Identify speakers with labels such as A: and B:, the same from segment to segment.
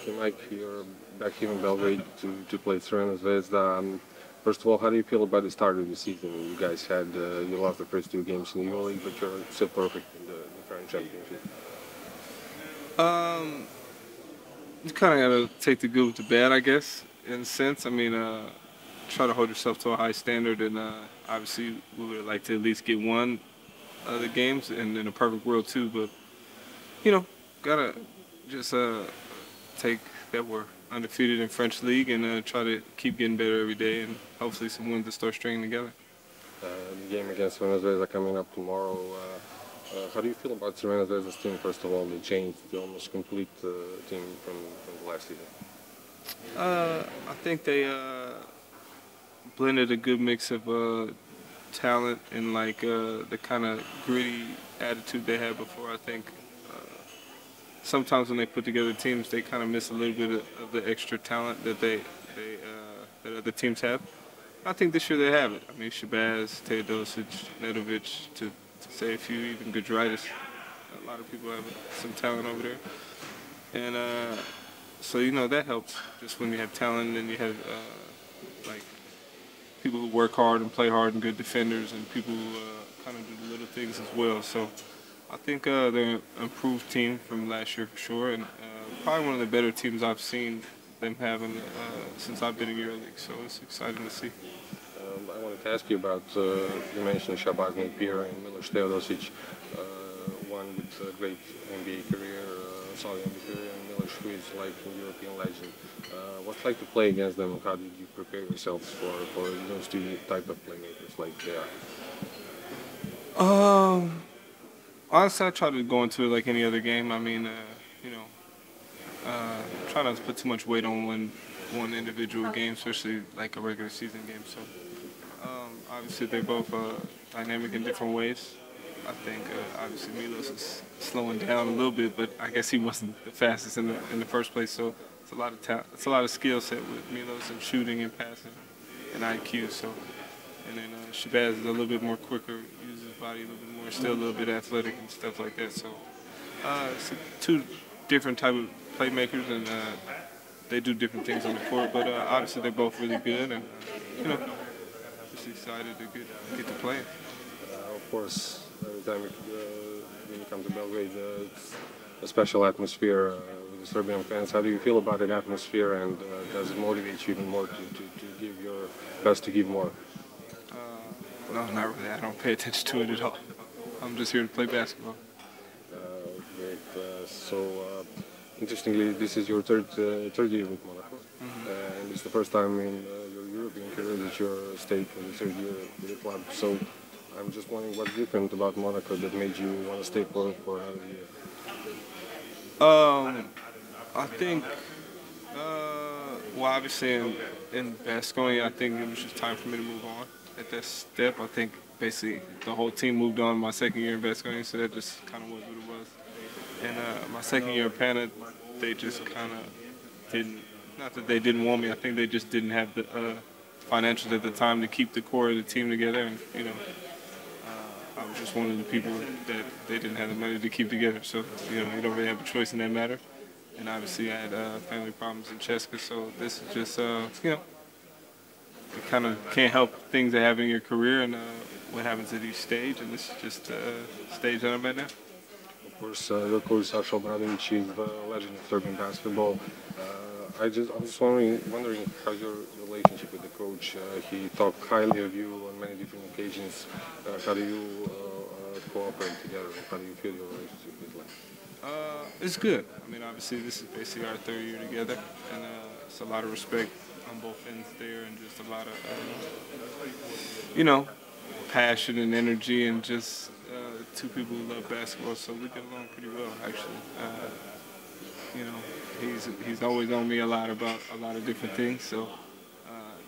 A: Okay, Mike, you're back here in Belgrade to play Crvena Zvezda. First of all, how do you feel about the start of the season? You guys had you lost the first two games in the EuroLeague, but you're still perfect in the current championship.
B: Um, you kind of gotta take the good with the bad, I guess, in a sense. I mean, try to hold yourself to a high standard, and obviously we would like to at least get one of the games, and in a perfect world too. But gotta just take that we're undefeated in French league and try to keep getting better every day, and hopefully some wins to start stringing together.
A: The game against Crvena Zvezda coming up tomorrow. How do you feel about Crvena Zvezda's team? First of all, they changed the almost complete team from the last season.
B: I think they blended a good mix of talent and like the kind of gritty attitude they had before. I think sometimes when they put together teams, they kind of miss a little bit of the extra talent that that other teams have. I think this year they have it. I mean, Shabazz, Teodosic, Nedovic, to say a few, even Gudritis. A lot of people have some talent over there. And so, that helps. Just when you have talent and you have, like, people who work hard and play hard and good defenders and people who kind of do the little things as well. So I think they're an improved team from last year for sure, and probably one of the better teams I've seen them having since I've been in EuroLeague. So it's exciting to see.
A: I wanted to ask you about, you mentioned Shabazz Napier and Miloš Teodosic, one with a great NBA career, solid NBA career, and Miloš, who is like a European legend. What's it like to play against them? How did you prepare yourselves for those two type of playmakers like they are?
B: Honestly, I try to go into it like any other game. I mean, try not to put too much weight on one individual game, especially like a regular season game. So obviously they're both dynamic in different ways. I think obviously Milos is slowing down a little bit, but I guess he wasn't the fastest in the first place. So it's a lot of talent. It's a lot of skill set with Milos and shooting and passing and IQ. So and then Shabazz is a little bit more quicker, uses his body a little bit more, still a little bit athletic and stuff like that. So it's two different type of playmakers, and they do different things on the court. But obviously they're both really good, and just excited to get to play.
A: Of course, every time when you come to Belgrade, it's a special atmosphere with the Serbian fans. How do you feel about that atmosphere, and does it motivate you even more to give your best, to give more?
B: No, not really. I don't pay attention to it at all. I'm just here to play basketball.
A: Great. Interestingly, this is your third year with Monaco, and it's the first time in your European career that you're staying for the third year with the club. So I'm just wondering what's different about Monaco that made you want to stay for another year.
B: I think, well, obviously in Basconia, I think it was just time for me to move on. At that step, I think basically the whole team moved on my second year in Basconia, so that just kind of was what it was. And my second year in Pana, they just kind of didn't, not that they didn't want me, I think they just didn't have the financials at the time to keep the core of the team together. And, I was just one of the people that they didn't have the money to keep together. So, you don't really have a choice in that matter. And obviously I had family problems in Cheska, so this is just, you kind of can't help things that happen in your career and what happens at each stage, and this is just a stage that I'm at now.
A: Of course, your coach Saša Obradović is a legend of Serbian basketball. I'm just wondering how's your relationship with the coach. He talked highly of you on many different occasions. How do you cooperate together? How do you feel your relationship is like?
B: It's good. I mean, obviously this is basically our third year together, and it's a lot of respect on both ends there, and just a lot of passion and energy, and just two people who love basketball. So we get along pretty well, actually. He's always on me a lot about a lot of different things. So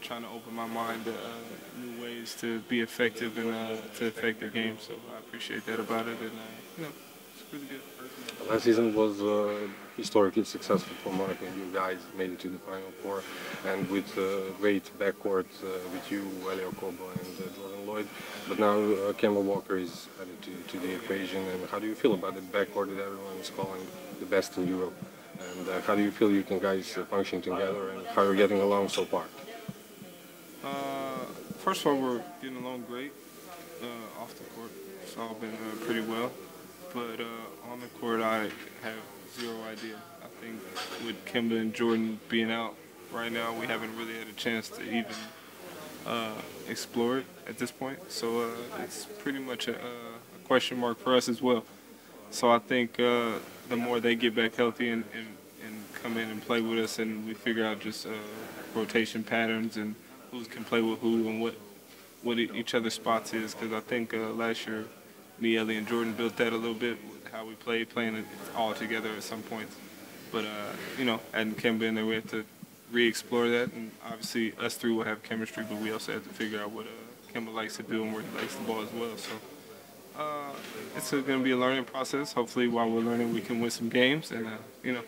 B: trying to open my mind to new ways to be effective and to affect the game. So I appreciate that about it, and it's really good.
A: Last season was historically successful for Monaco. You guys made it to the Final Four, and with great backcourt with you, Elio Kobo, and Jordan Lloyd. But now Kembom Walker is added to the equation. And how do you feel about the backcourt that everyone is calling the best in Europe? And how do you feel you can guys function together, and how you're getting along so far?
B: First of all, we're getting along great off the court. It's all been pretty well. But on the court, I have zero idea. I think with Kembom and Jordan being out right now, we haven't really had a chance to even explore it at this point. So it's pretty much a question mark for us as well. So I think the more they get back healthy and come in and play with us, and we figure out just rotation patterns and who can play with who and what each other's spots is. Because I think last year, me, Ellie, and Jordan built that a little bit with how we playing it all together at some points. But you know, adding Kembom in there, we have to re-explore that, and obviously us three will have chemistry, but we also have to figure out what Kembom likes to do and where he likes the ball as well. So it's going to be a learning process. Hopefully, while we're learning, we can win some games, and you know,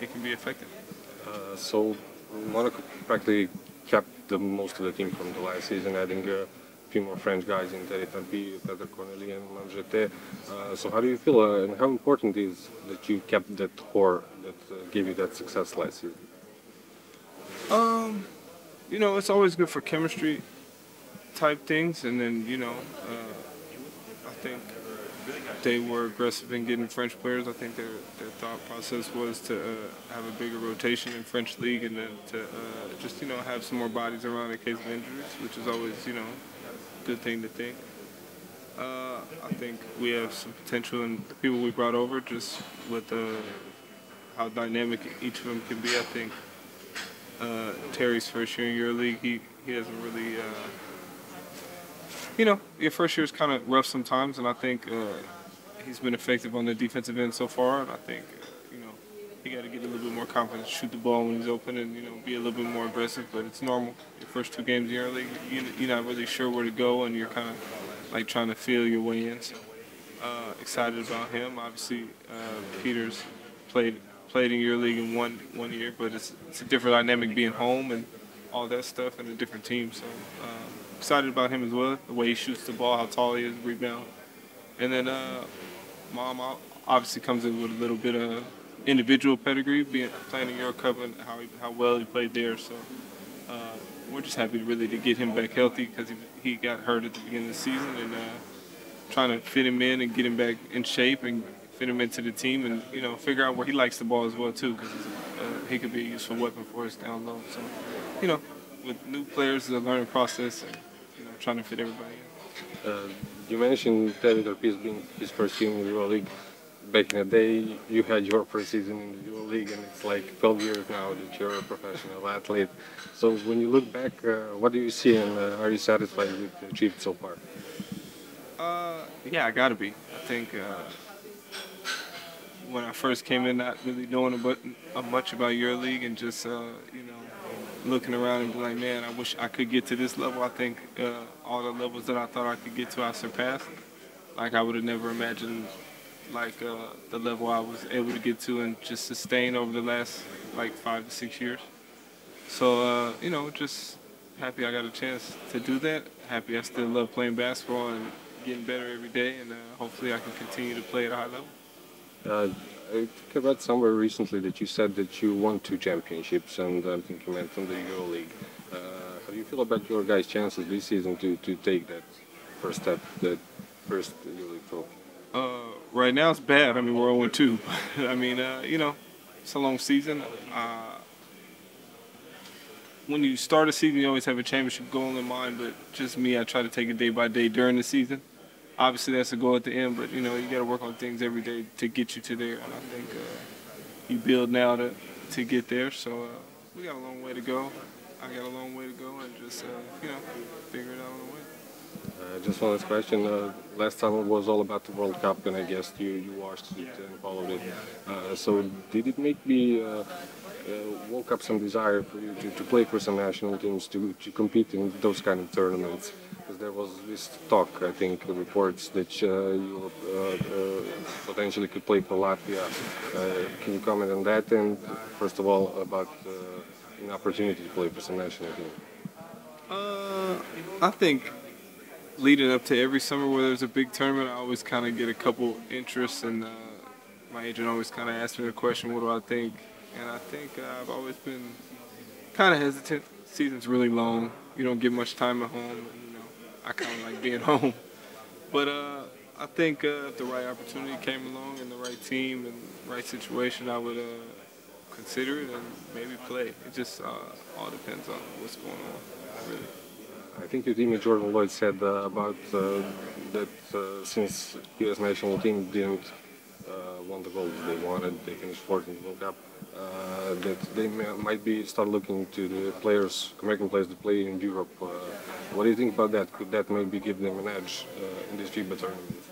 B: it can be effective.
A: So Monaco practically kept the most of the team from the last season, adding a few more French guys in Zaprati, Cornelia, and Majk. So how do you feel, and how important is that you kept that core that gave you that success last year?
B: You know, it's always good for chemistry type things, and then, you know, I think they were aggressive in getting French players. I think their thought process was to have a bigger rotation in French league, and then to just, you know, have some more bodies around in case of injuries, which is always, you know, a good thing to think. I think we have some potential in the people we brought over, just with how dynamic each of them can be. I think Terry's first year in EuroLeague, he hasn't really, you know, your first year is kind of rough sometimes, and I think he's been effective on the defensive end so far. And I think, you know, he got to get a little bit more confidence, shoot the ball when he's open, and, you know, be a little bit more aggressive. But it's normal. Your first two games in EuroLeague, you're not really sure where to go, and you're kind of like trying to feel your way in. So excited about him. Obviously, Peter's played in EuroLeague in one year, but it's a different dynamic being home and all that stuff, and a different team. So excited about him as well, the way he shoots the ball, how tall he is, rebound. And then Mom obviously comes in with a little bit of individual pedigree, playing in Euro Cup and how well he played there. So we're just happy really to get him back healthy, because he got hurt at the beginning of the season, and trying to fit him in and get him back in shape and fit him into the team, and, you know, figure out where he likes the ball as well too, because he could be a useful weapon for us down low. So, you know, with new players, it's a learning process, and, you know, trying to fit everybody in.
A: You mentioned David Ortiz being his first year in the EuroLeague. Back in the day, you had your first season in the EuroLeague, and it's like 12 years now that you're a professional athlete. So when you look back, what do you see, and are you satisfied with the achieved so far?
B: Yeah, I gotta be. I think when I first came in, not really knowing much about EuroLeague, and just you know, looking around and be like, man, I wish I could get to this level. I think all the levels that I thought I could get to, I surpassed. Like, I would have never imagined, like, the level I was able to get to and just sustain over the last, like, 5 to 6 years. So, you know, just happy I got a chance to do that. Happy I still love playing basketball and getting better every day, and hopefully I can continue to play at a high level.
A: I read somewhere recently that you said that you won 2 championships, and I think you meant from the EuroLeague. How do you feel about your guys' chances this season to take that first step, that first EuroLeague trophy?
B: Right now it's bad. I mean, we're 0-2. I mean, you know, it's a long season. When you start a season, you always have a championship goal in mind, but just me, I try to take it day by day during the season. Obviously, that's a goal at the end, but, you know, you got to work on things every day to get you to there. And I think you build now to get there. So we got a long way to go. I got a long way to go, and just, you know, figure it out on the way.
A: Just one last question. Last time it was all about the World Cup, and I guess you watched it and followed it. So did it make me woke up some desire for you to play for some national teams, to compete in those kind of tournaments? Because there was this talk, I think, reports that you potentially could play for Latvia. Can you comment on that? And first of all, about an opportunity to play for some national team.
B: I think leading up to every summer where there's a big tournament, I always kind of get a couple interests, and my agent always kind of asks me the question, what do I think And I think I've always been kind of hesitant. Season's really long. You don't get much time at home. And, you know, I kind of like being home. But I think if the right opportunity came along and the right team and right situation, I would consider it and maybe play. It just all depends on what's going on, really.
A: I think your teammate Jordan Lloyd said about that since U.S. national team didn't won the goals they wanted, they finished fourth in the World Cup, that they might be start looking to the players, American players, to play in Europe. What do you think about that? Could that maybe give them an edge in this FIBA tournament?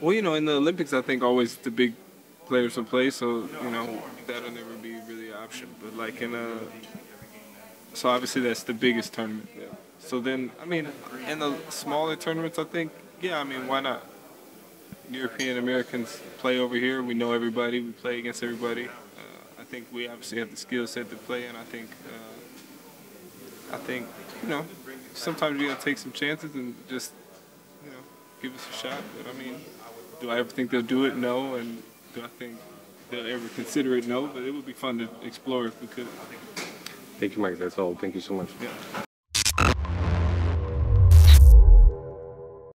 B: Well, you know, in the Olympics, I think always the big players will play, so, you know, that'll never be really an option. But like so obviously that's the biggest tournament.
A: Yeah.
B: So then, I mean, in the smaller tournaments, I think, yeah, I mean, why not? European Americans play over here. We know everybody. We play against everybody. I think we obviously have the skill set to play, and I think, you know, sometimes you gotta take some chances and just, you know, give us a shot. But I mean, do I ever think they'll do it? No. And do I think they'll ever consider it? No. But it would be fun to explore if we could.
A: Thank you, Mike. That's all. Thank you so much.
B: Yeah.